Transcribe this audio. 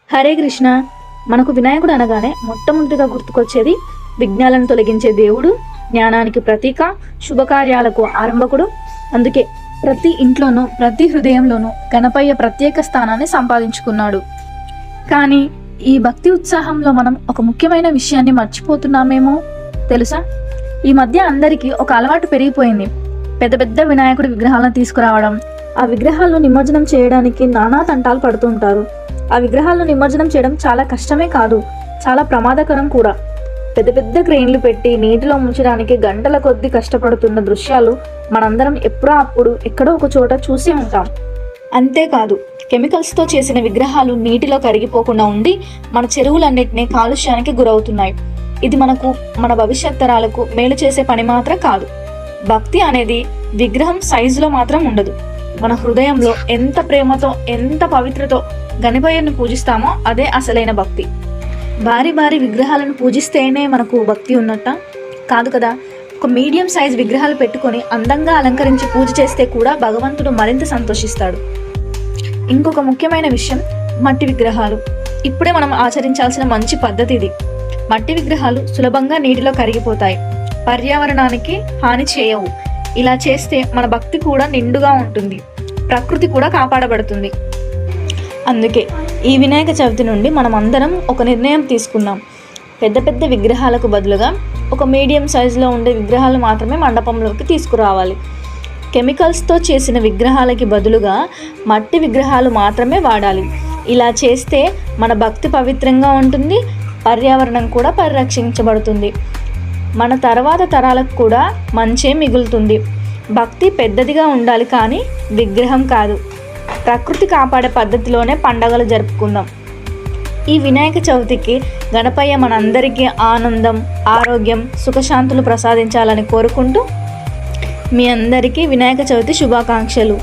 హరే కృష్ణ. మనకు వినాయకుడు అనగానే మొట్టమొదటిగా గుర్తుకొచ్చేది విఘ్నాలను తొలగించే దేవుడు, జ్ఞానానికి ప్రతీక, శుభకార్యాలకు ఆరంభకుడు. అందుకే ప్రతి ఇంట్లోనూ ప్రతి హృదయంలోనూ గణపయ్య ప్రత్యేక స్థానాన్ని సంపాదించుకున్నాడు. కానీ ఈ భక్తి ఉత్సాహంలో మనం ఒక ముఖ్యమైన విషయాన్ని మర్చిపోతున్నామేమో తెలుసా? ఈ మధ్య అందరికీ ఒక అలవాటు పెరిగిపోయింది. పెద్ద పెద్ద వినాయకుడి విగ్రహాలను తీసుకురావడం, ఆ విగ్రహాలను నిమజ్జనం చేయడానికి నానా తంటాలు పడుతుంటారు. ఆ విగ్రహాలను నిమజ్జనం చేయడం చాలా కష్టమే కాదు, చాలా ప్రమాదకరం కూడా. పెద్ద పెద్ద క్రెయిన్లు పెట్టి నీటిలో ముంచడానికి గంటల కొద్దీ కష్టపడుతున్న దృశ్యాలు మనందరం ఎప్పుడో అప్పుడు ఎక్కడో ఒక చోట చూసి ఉంటాం. అంతేకాదు, కెమికల్స్తో చేసిన విగ్రహాలు నీటిలో కరిగిపోకుండా ఉండి మన చెరువులన్నిటినీ కాలుష్యానికి గురవుతున్నాయి. ఇది మనకు, మన భవిష్యత్ తరాలకు మేలు చేసే పని మాత్రం కాదు. భక్తి అనేది విగ్రహం సైజులో మాత్రం ఉండదు. మన హృదయంలో ఎంత ప్రేమతో, ఎంత పవిత్రతో గణపయ్యను పూజిస్తామో అదే అసలైన భక్తి. భారీ భారీ విగ్రహాలను పూజిస్తేనే మనకు భక్తి ఉన్నట్ట? కాదు కదా. ఒక మీడియం సైజ్ విగ్రహాలు పెట్టుకొని అందంగా అలంకరించి పూజ చేస్తే కూడా భగవంతుడు మరింత సంతోషిస్తాడు. ఇంకొక ముఖ్యమైన విషయం, మట్టి విగ్రహాలు. ఇప్పుడే మనం ఆచరించాల్సిన మంచి పద్ధతి ఇది. మట్టి విగ్రహాలు సులభంగా నీటిలో కరిగిపోతాయి, పర్యావరణానికి హాని చేయవు. ఇలా చేస్తే మన భక్తి కూడా నిండుగా ఉంటుంది, ప్రకృతి కూడా కాపాడబడుతుంది. అందుకే ఈ వినాయక చవితి నుండి మనం అందరం ఒక నిర్ణయం తీసుకుందాం. పెద్ద పెద్ద విగ్రహాలకు బదులుగా ఒక మీడియం సైజులో ఉండే విగ్రహాలు మాత్రమే మండపంలోకి తీసుకురావాలి. కెమికల్స్తో చేసిన విగ్రహాలకి బదులుగా మట్టి విగ్రహాలు మాత్రమే వాడాలి. ఇలా చేస్తే మన భక్తి పవిత్రంగా ఉంటుంది, పర్యావరణం కూడా పరిరక్షించబడుతుంది. మన తర్వాత తరాలకు కూడా మంచే మిగులుతుంది. భక్తి పెద్దదిగా ఉండాలి, కానీ విగ్రహం కాదు. ప్రకృతి కాపాడే పద్ధతిలోనే పండగలు జరుపుకుందాం. ఈ వినాయక చవితికి గణపయ్య మనందరికీ ఆనందం, ఆరోగ్యం, సుఖశాంతులు ప్రసాదించాలని కోరుకుంటూ మీ అందరికీ వినాయక చవితి శుభాకాంక్షలు.